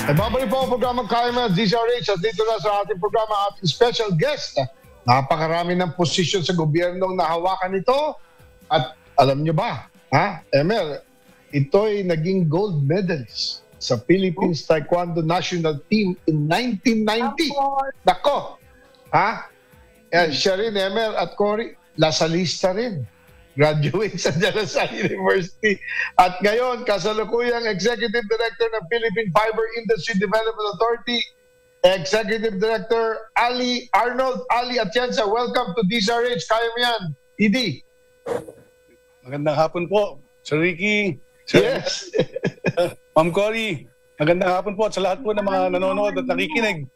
Babalik po ang programang KMS DZRH at dito na sa ating programa ating special guest. Napakarami ng posisyon sa gobyernong nahawakan ito. At alam nyo ba, Emel, ito'y naging gold medalist sa Philippines Taekwondo National Team in 1990. Nako! Siya rin, Emel at Cory, nasa lista rin. Graduate sa De La Salle University. At ngayon, kasalukuyang Executive Director ng Philippine Fiber Industry Development Authority, Executive Director Arnold Ali Atienza. Welcome to DZRH. Kaya mo yan, Edie. Magandang hapon po, Sir Ricky. Sir, yes. Ma'am Cory, magandang hapon po sa lahat po ng mga nanonood at nakikinig.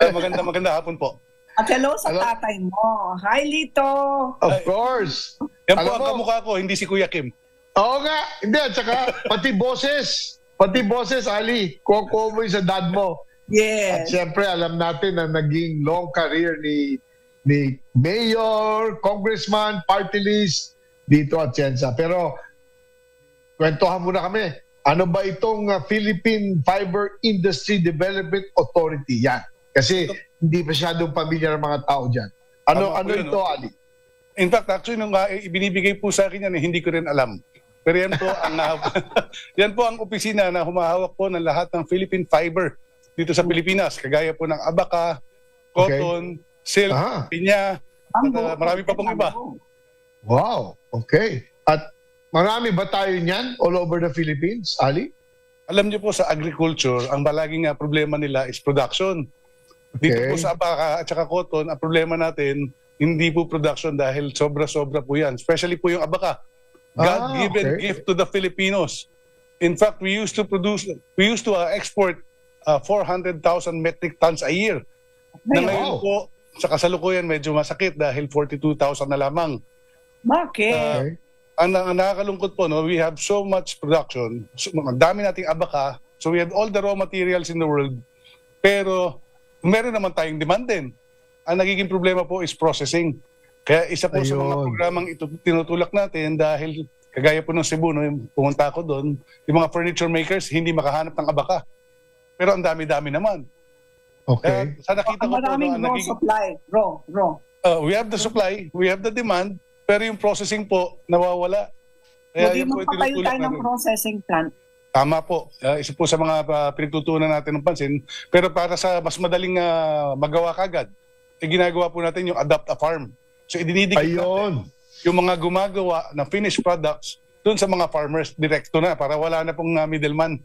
Magandang hapon po. At hello sa tatay mo. Hi, Lito. Of course. Yan po ang kamukha ko, hindi si Kuya Kim. Oo nga. Hindi, at saka pati boses, Ali, kuha mo sa dad mo. Yes. At siyempre, alam natin na naging long career ni Mayor, Congressman, Party List, dito at Atienza. Pero, kwentuhan muna kami. Ano ba itong Philippine Fiber Industry Development Authority? Yan. Kasi hindi masyadong pamilyar ng mga tao dyan. Ano ito, Ali? In fact, actually, nung ibinibigay po sa akin yan, hindi ko rin alam. Pero yan po ang yan po ang opisina na humahawak po ng lahat ng Philippine Fiber dito sa Pilipinas. Kagaya po ng Abaca, Cotton, Silk, Pinya, at marami pa pong iba. Wow, okay. At marami ba tayo niyan all over the Philippines, Ali? Alam niyo po sa agriculture, ang palaging problema nila is production. Dito po sa Abaca at saka Cotton, ang problema natin, hindi po production dahil sobra-sobra po yan. Especially po yung Abaca. God-given gift to the Filipinos. In fact, we used to export 400,000 metric tons a year. Na ngayon po, sa kasalukuyan, medyo masakit dahil 42,000 na lamang. Bakit? Ang nakakalungkot po, no, we have so much production. Ang dami nating Abaca. So we have all the raw materials in the world. Pero meron naman tayong demand din. Ang nagiging problema po is processing. Kaya isa po sa mga programang ito tinutulak natin dahil kagaya po ng Cebu, no, yung pumunta ako doon, yung mga furniture makers hindi makahanap ng Abaca. Pero ang dami-dami naman. Okay. Sa nakita ko po, maraming raw supply. Raw. We have the supply, we have the demand, pero yung processing po nawawala. Kaya Hindi magpatayo tayo ng processing plant. Tama po. Isa po sa mga pinagtutunan natin ng pansin. Pero para sa mas madaling magawa kagad, ginagawa po natin yung adopt a farm. So idinidikit natin yung mga gumagawa na finished products doon sa mga farmers direkto na para wala na pong middleman.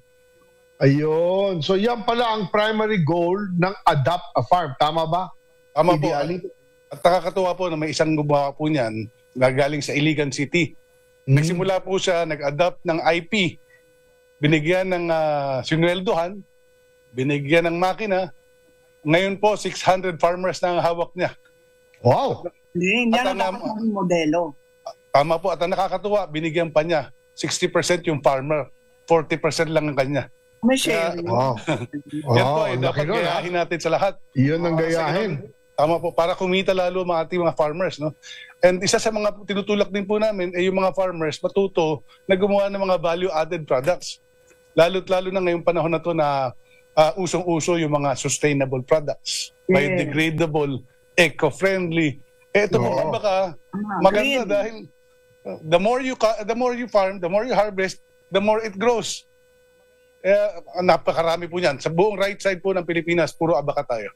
Ayun. So yan pala ang primary goal ng adopt a farm. Tama ba? Tama po. At nakakatuwa po na may isang gumawa po niyan na galing sa Iligan City. Nagsimula po siya, nag-adopt ng IP. Binigyan ng sinweldohan, binigyan ng makina. Ngayon po, 600 farmers na ang hawak niya. Wow! Hindi na dapat modelo. Tama po. At ang nakakatuwa, binigyan pa niya. 60% yung farmer, 40% lang ang kanya. May sharing. Yan po, dapat gayahin natin sa lahat. Iyon ang gayahin. Tama po, para kumita lalo mga ating mga farmers. No? And isa sa mga tinutulak din po namin ay yung mga farmers matuto na gumawa ng mga value-added products. Lalo't-lalo na ngayong panahon na to na usong-uso yung mga sustainable products. Biodegradable, eco-friendly. Ito po baka maganda dahil the more you farm, the more you harvest, the more it grows. Napakarami po niyan. Sa buong right side po ng Pilipinas, puro Abaca tayo.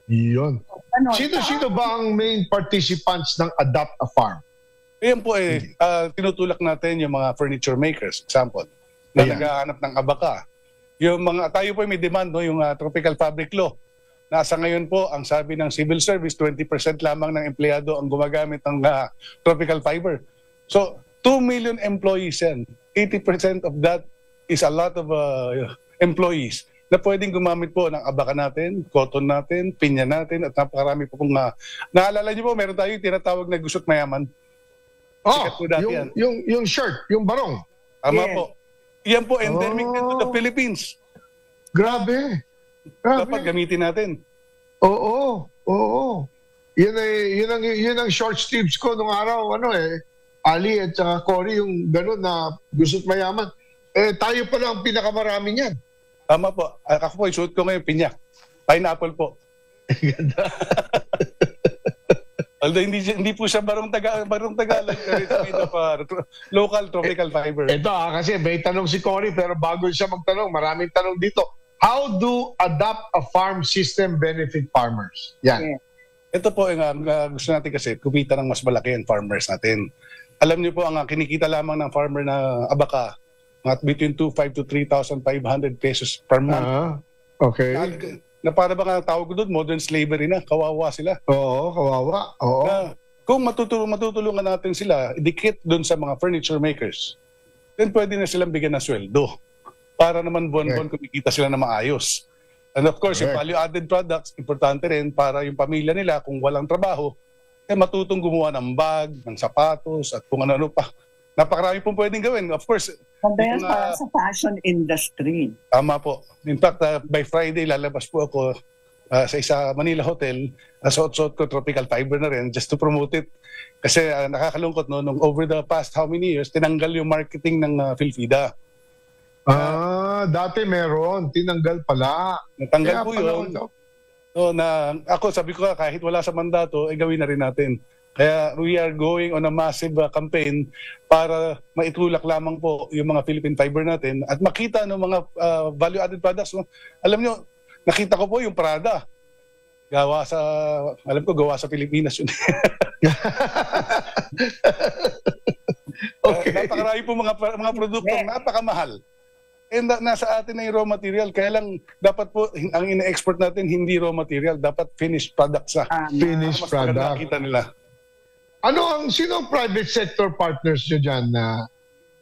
Iyon. Sino ba ang main participants ng Adopt a Farm? Ayan po tinutulak natin yung mga furniture makers, example, na naghahanap ng Abaca. Yung tayo po may demand, no, yung Tropical Fabric Law. Nasa ngayon po, ang sabi ng Civil Service, 20% lamang ng empleyado ang gumagamit ng tropical fiber. So, 2 million employees yan. 80% of that is a lot of employees na pwedeng gumamit po ng Abaca natin, cotton natin, pinya natin, at napakarami po pong naalala niyo po, meron tayong tinatawag na gusot mayaman. Yung shirt, yung barong. Tama po. Yan po, endemic to the Philippines. Grabe. Dapat gamitin natin. Oo. Yun ang short sleeves ko nung araw, Ali at saka Cory, yung gano'n na gusot mayaman. Tayo pala ang pinakamarami niyan. Tama po. Ako po, isuot ko ngayon pinya. Pineapple po. Ganda. Although hindi po siya barong Tagalog, pero it's made of local tropical fiber. Ito kasi may tanong si Cory, pero bago siya magtanong, maraming tanong dito. How do adopt a farm system benefit farmers? Yan. Ito po ang gusto natin kasi, kumita ng mas malaki ang farmers natin. Alam niyo po, ang kinikita lamang ng farmer na abaka, between 2,500 to 3,500 pesos per month. Okay. Na para bang ang tawag doon, modern slavery na, kawawa sila. Oo, kawawa. Oo. Na, kung matutulungan natin sila, idikit doon sa mga furniture makers, then pwede na silang bigyan ng sweldo para naman buwan-buwan kumikita sila na maayos. And of course, yung value-added products, importante rin para yung pamilya nila, kung walang trabaho, matutong gumawa ng bag, ng sapatos, at kung ano-ano pa. Napakarami pong pwedeng gawin. Of course, para sa fashion industry. Tama po. In fact, by Friday, lalabas po ako sa isa Manila hotel. Suot-suot ko tropical fiber na rin just to promote it. Kasi nakakalungkot, no? Nung over the past how many years, tinanggal yung marketing ng Philfida. Dati meron. Tinanggal pala. Natanggal po yun. So, ako sabi ko kahit wala sa mandato, gawin na rin natin. Kaya we are going on a massive campaign para maitulak lamang po yung mga Philippine fiber natin at makita ng mga value-added products. No? Alam nyo, nakita ko po yung Prada. Gawa sa Pilipinas yun. Okay. Napakarami po mga produktong napakamahal. And nasa atin na yung raw material. Kaya lang dapat po, ang ina-export natin hindi raw material. Dapat finished products na. Finished product. Nakita nila. Sino private sector partners nyo dyan na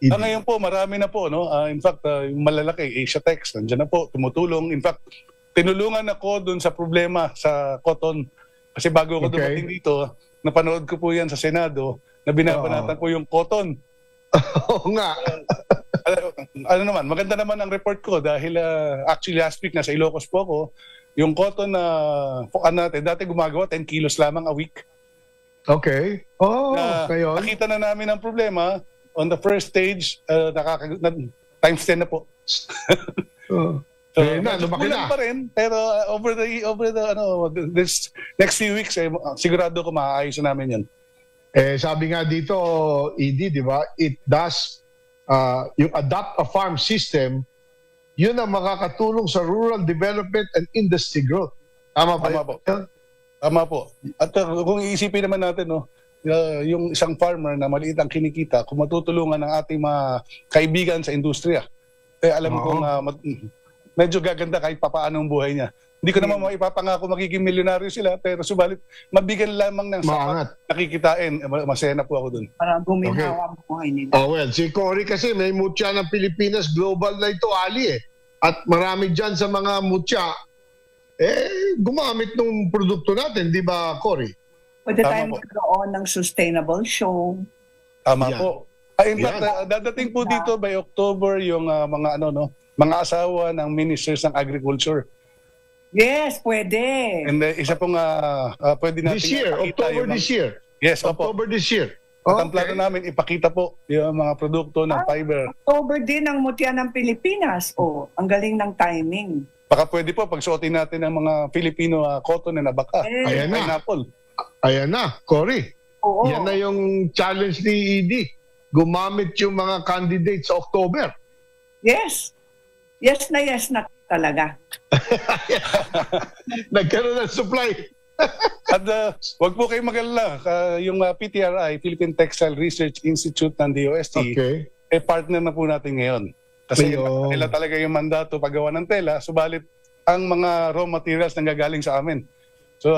ngayon po, marami na po. No? In fact, yung malalaki, Asiatex, nandiyan na po, tumutulong. In fact, tinulungan ako dun sa problema sa cotton. Kasi bago ako dumating dito, napanood ko po yan sa Senado, na binabanatan po yung cotton. Oo nga. Maganda naman ang report ko dahil actually last week nasa Ilocos po ako, yung cotton na natin, dati gumagawa 10 kilos lamang a week. Okay. Kayo. Nakita na namin ang problema. On the first stage, times 10 na po. Lumaki na. Pa rin, pero over the this next few weeks, sigurado ko maaayos na namin yan. Sabi nga dito, ED, di ba? It does, yung adopt a farm system, yun ang makakatulong sa rural development and industry growth. Tama po. Tama po. At kung iisipin naman natin, no, yung isang farmer na maliit ang kinikita, kung matutulungan ng ating mga kaibigan sa industriya, alam ko medyo gaganda kahit papaano ang buhay niya. Hindi ko naman maipapangako magiging milyonaryo sila, pero subalit mabigyan lamang ng sapat nakikitain. Masaya na po ako dun. Para guminawa ang buhay nila. Si Cory kasi may mutya ng Pilipinas, global na ito, Ali At marami dyan sa mga mutya, gumamit ng produkto natin, di ba, Cory? Pwede tayo magkaroon ng sustainable show. Tama po. In fact, dadating po dito by October yung mga asawa ng ministers ng agriculture. Yes, pwede. And isa pong pwede natin this year, October this year. Yes, October this year. At ang plano namin, ipakita po yung mga produkto ng fiber. October din ang mutya ng Pilipinas. Ang galing ng timing. Baka pwede po pagsuotin natin ng mga Filipino cotton na baka. Ayan na. Pineapple. Ayan na, Cory. Oo. Yan na yung challenge ni ED. Gumamit yung mga candidates sa October. Yes. Yes na talaga. Nagkaroon ng supply. At wag po kayong mag-alala. Yung PTRI, Philippine Textile Research Institute ng DOST, partner na po natin ngayon. Kasi nila talaga yung mandato paggawa ng tela, subalit ang mga raw materials nanggagaling sa amin. So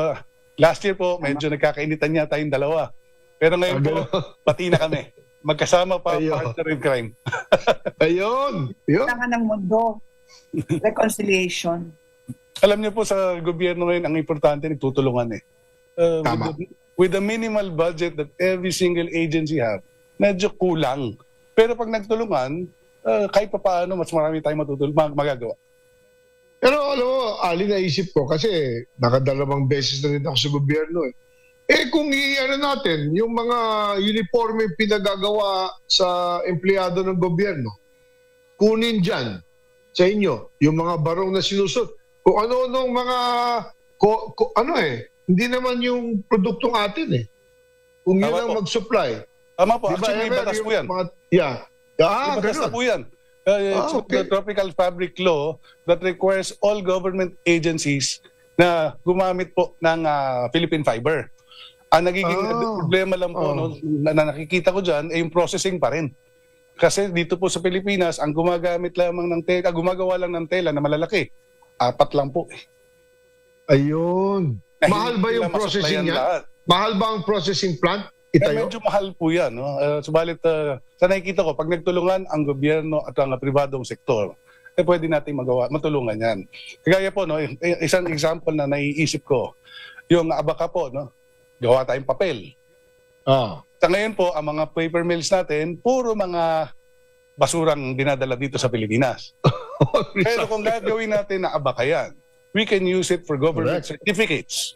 last year po, medyo nagkakainitan yata yung dalawa. Pero ngayon po, pati na kami. Magkasama pa, partner in crime. Ayun. Kailangan ng mundo. Reconciliation. Alam niyo po sa gobyerno ngayon, ang importante nagtutulungan with the minimal budget that every single agency have, medyo kulang. Pero pag nagtulungan, kahit pa paano, mas marami tayong magagawa. Pero alam mo, Ali, naisip ko, kasi nakadalawang beses na rin ako sa gobyerno kung natin, yung mga uniforme pinagagawa sa empleyado ng gobyerno, kunin dyan, sa inyo, yung mga barong na sinusot. Kung ano-anong mga, hindi naman yung produktong atin eh. Kung yun Tama ang po. mag-supply. Tama po, Di ba, actually may Emer, batas yung po yan. May Batas na ganun. po yan. Okay. The Tropical Fabric Law that requires all government agencies na gumamit po ng Philippine fiber. Ang nagiging problema lang po na nakikita ko dyan ay yung processing pa rin. Kasi dito po sa Pilipinas, ang gumagamit lamang ng tela, gumagawa lang ng tela na malalaki. 4 lang po. Ayun. Na Mahal ba hindi yung nila processing masuplayan niya? lahat. Mahal ba ang processing plant? Itayo? Medyo mahal po yan. No? Subalit, sa nakikita ko, pag nagtulungan ang gobyerno at ang pribadong sektor, pwede natin matulungan yan. Kaya po, no, isang example na naiisip ko, yung abaka po, no, gawa tayong papel. Sa ngayon po, ang mga paper mills natin, puro mga basurang dinadala dito sa Pilipinas. Pero kung gagawin natin na abaka yan, we can use it for government certificates.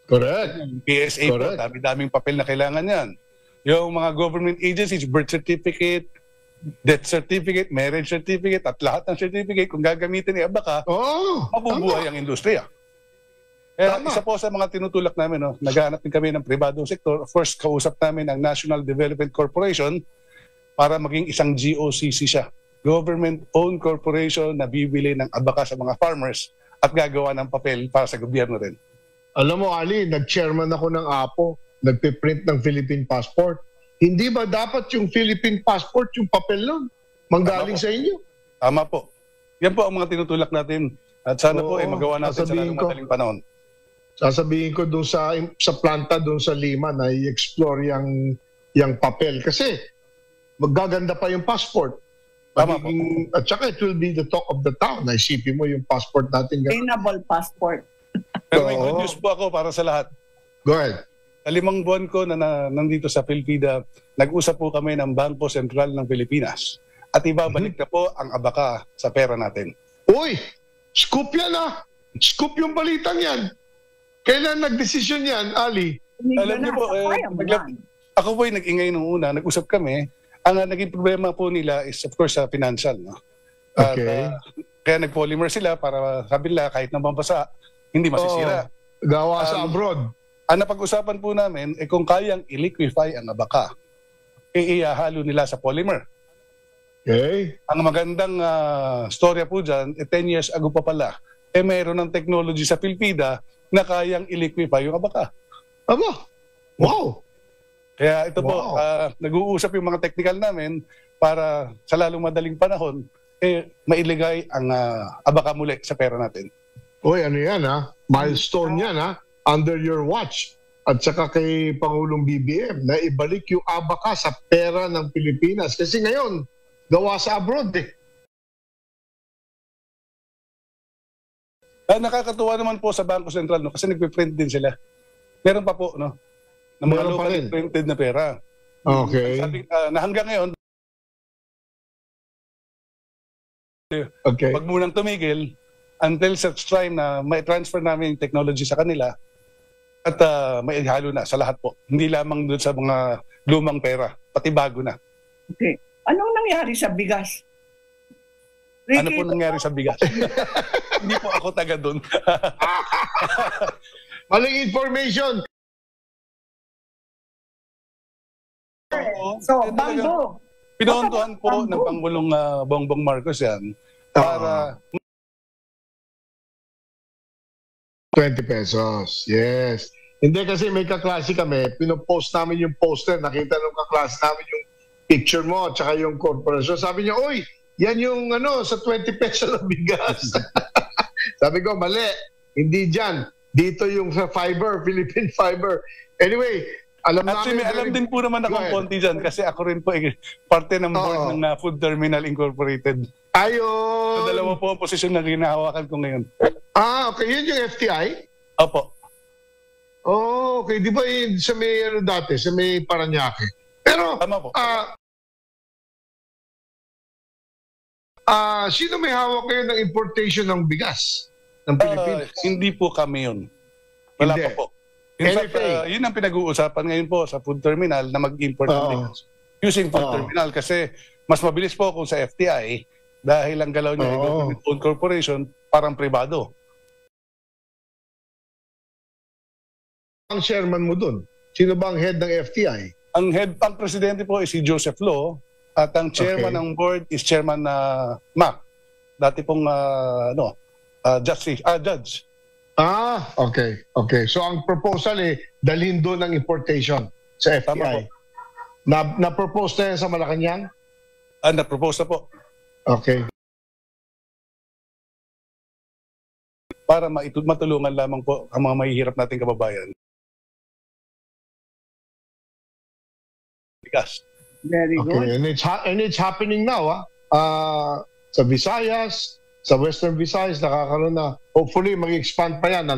Correct. PSA Correct. po, dami-daming papel na kailangan yan. Yung mga government agencies, birth certificate, death certificate, marriage certificate, at lahat ng certificate, kung gagamitin ni abaka, mabubuhay ang industriya. Kaya isa po sa mga tinutulak namin, no, naghahanap din kami ng pribadong sektor. First, kausap namin ang National Development Corporation para maging isang GOCC siya. Government-owned corporation na bibili ng abaka sa mga farmers at gagawa ng papel para sa gobyerno rin. Alam mo, Ali, nag-chairman ako ng APO, nagpiprint ng Philippine passport. Hindi ba dapat yung Philippine passport, yung papel nun, manggaling sa inyo? Tama po. Yan po ang mga tinutulak natin. At sana po magawa natin sa lalong madaling panahon. Sasabihin ko doon sa planta doon sa Lima na i-explore yung papel. Kasi maggaganda pa yung passport. Tama po. At saka it will be the talk of the town. Naisipin mo yung passport natin. Sustainable passport. Pero may good news po ako para sa lahat. Go ahead. 5 buwan ko na nandito sa PhilPida, nag-usap po kami ng Bangko Sentral ng Pilipinas. At ibabalik na po ang abaka sa pera natin. Uy! Scoop yan Scoop yung balitang yan. Kailan nagdesisyon yan, Ali? Alam niyo po, ako po yung nag-ingay nung una, nag-usap kami. Ang naging problema po nila is of course sa financial. No? Okay. At, kaya nag-polymer sila para sabi nila kahit na mabasa, hindi masisira. Gawa sa abroad. Ang napag-usapan po namin, kung kayang i-liquefy ang abaka, iihalo nila sa polymer. Okay. Ang magandang storya po dyan, 10 years ago pa pala, mayroon ng technology sa PhilPida na kayang i-liquefy yung abaka. Aba! Wow! Kaya ito po, nag-uusap yung mga technical namin para sa lalong madaling panahon, mailigay ang abaka muli sa pera natin. Uy, ano yan Milestone yan under your watch. At saka kay Pangulong BBM na ibalik yung abaka sa pera ng Pilipinas. Kasi ngayon, gawa sa abroad Nakakatuwa naman po sa Bangko Sentral kasi nagpe-print din sila. Meron pa po na mga locally printed na pera. Okay. Sabi, na hanggang ngayon, okay. wag munang tumigil until such time na may transfer namin yung technology sa kanila at may halo na sa lahat po. Hindi lamang doon sa mga lumang pera, pati bago na. Okay. Anong nangyari sa bigas? Ricky, ano po nangyari sa bigas? Hindi po ako taga doon. Maling information. So, bangko. Pinontohan po ng Pangulong Bongbong Marcos yan para 20 pesos. Yes. Hindi kasi may kaklase kami, pinopost namin yung poster, nakita ng kaklase namin yung picture mo at saka yung corporation. Sabi niya, "Oy, yan yung sa 20 pesos na bigas." Sabi ko, mali. Hindi dyan. Dito yung fiber, Philippine fiber. Anyway, alam actually, namin... alam din po naman akong konti dyan kasi ako rin po parte ng board ng Food Terminal Incorporated. Ayun! So, dalawa po ang posisyon na ginahawakan ko ngayon. Okay. Yun yung FTI? Opo. Oh, okay. Di ba sa may dati, sa may Paranaque? Pero, tama po. Sino may hawak kayo ng importation ng bigas ng Pilipinas? Hindi po kami yun. Wala Hindi. pa po. In fact, yun ang pinag-uusapan ngayon po sa food terminal na mag-import ng bigas. Using food terminal kasi mas mabilis po kung sa FTI dahil ang galaw niya ay Oo. government-owned corporation, parang privado. Ang chairman mo dun? Sino ba ang head ng FTI? Ang presidente po ay si Joseph Lo at ang chairman Okay. ng board is Chairman Mac. Dati pong judge. Okay. Okay. So ang proposal dalhin doon ng importation sa Tama FTI. Na-propose na yan sa Malacanang? Na-propose na po Okay. para matulungan lamang po ang mga mahihirap nating kababayan. Bigas. Very good. Okay. And it's happening now. Sa Visayas, sa Western Visayas, nakakaroon na. Hopefully, mag-expand pa yan,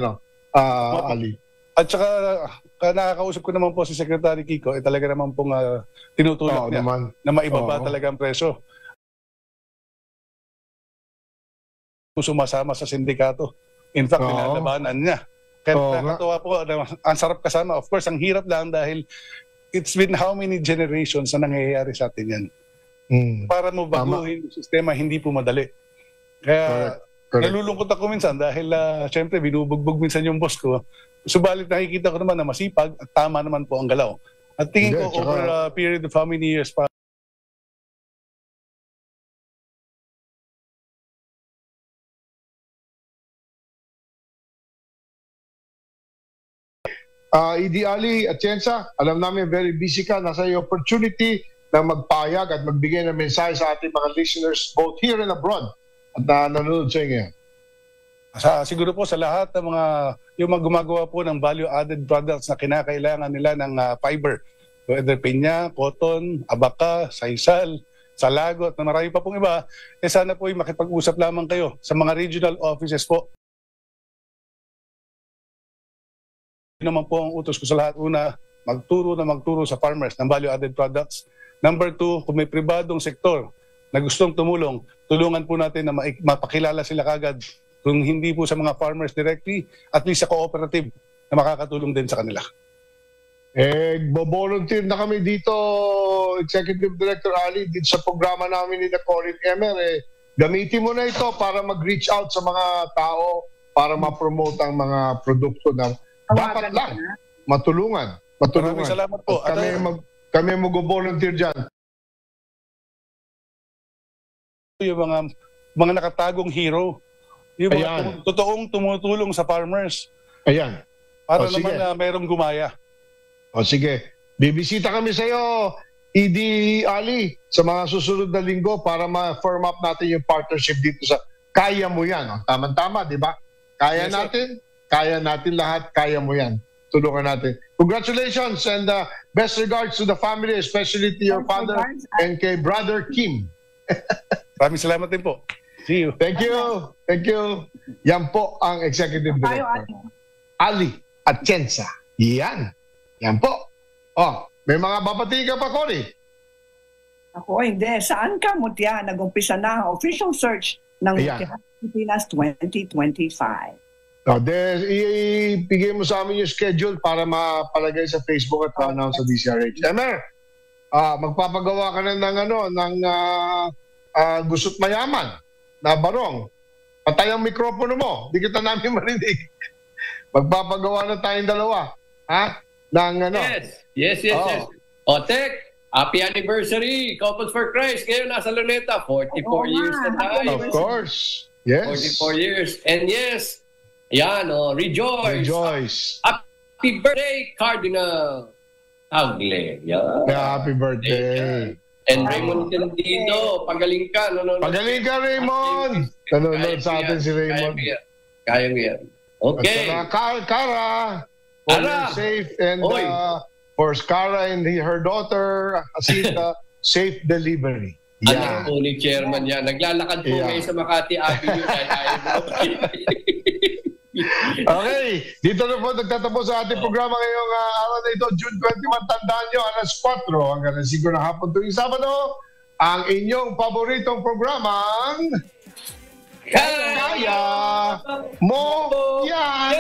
Ali. At saka nakakausap ko naman po si Secretary Kiko, talaga naman pong tinutulak niya naman. na maibaba Oo. talaga ang presyo. Sumasama sa sindikato. In fact, Oo. pinalabanan niya. Kaya Oo nga. nakakatuwa po, ang sarap kasama. Of course, ang hirap lang dahil it's been how many generations na nangyayari sa atin yan. Para mo baguhin yung sistema, hindi po madali. Kaya Correct. nalulungkot ako minsan dahil syempre binubugbog minsan yung boss ko. Subalit nakikita ko naman na masipag at tama naman po ang galaw. At tingin ko Hindi, tsaka- over a period of how many years pa Idi Ali at Atienza, alam namin very busy ka. Nasa iyo opportunity na magpayag at magbigay ng mensahe sa ating mga listeners both here and abroad at nanonood sa inyo. siguro po sa lahat ng yung mga gumagawa po ng value-added products na kinakailangan nila ng fiber. Whether pinya, cotton, abaka, saysal, salago at marami pa pong iba, sana po ay makipag-usap lamang kayo sa mga regional offices po. Yun naman po ang utos ko sa lahat. Una, magturo sa farmers ng value-added products. Number 2, kung may pribadong sektor na gustong tumulong, tulungan po natin na mapakilala sila kagad. Kung hindi po sa mga farmers directly, at least sa cooperative na makakatulong din sa kanila. Volunteer na kami dito, Executive Director Ali, dito sa programa namin ni Colin Emer. Gamitin mo na ito para mag-reach out sa mga tao para ma-promote ang mga produkto na dapat lang matulungan. Maraming salamat po. At kami mag-volunteer dyan. Yung mga nakatagong hero, yung mga totoong tumutulong sa farmers. Ayan. Para sige. naman na mayroong gumaya. Sige. Bibisita kami sa iyo, Idi Ali, sa mga susunod na linggo para ma-firm up natin yung partnership dito sa kaya mo yan. Tama-tama, di ba? Kaya Yes, natin. Kaya natin lahat. Kaya mo yan. Tulungan natin. Congratulations and best regards to the family, especially to your father and kay Brother Kim. Maraming salamat din po. See you. Thank you. Thank you. Yan po ang Executive Director. Ali Atienza. Yan. Yan po. May mga babatiin ka pa, Connie? Ako, hindi. Saan ka, Mutya? Nag-umpisa na ang official search ng Mutya Pilipinas 2025. Ibigay mo sa amin yung schedule para mapalagay sa Facebook at pa-announce sa DCRH. Emer, magpapagawa ka na ng gusto't mayaman na barong. Patay ang mikropono mo. Di kita namin marinig. Magpapagawa na tayong dalawa. Yes. Tek, happy anniversary, Couples for Christ. Ngayon nasa Luneta, 44 years na tayo. Of course. Yes. 44 years. And yes, rejoice. Rejoice. Happy birthday, Cardinal Tagle. Yan. Happy birthday. And Raymond Tendino, pagaling ka. Pagaling ka, Raymond. Nanonood sa atin si Raymond. Kaya mo yan. Okay. At Cara, for your safe and for Cara and her daughter, Asita, safe delivery. Anak po ni Chairman yan. Naglalakad po ngayon sa Makati Avenue. Okay, dito na po nagtatapos sa ating programa ngayong araw na ito, June 21. Tandaan nyo, alas 4 hanggang alas 5 ng hapon tuwing Sabado, ang inyong paboritong programang Kaya Mo Yan!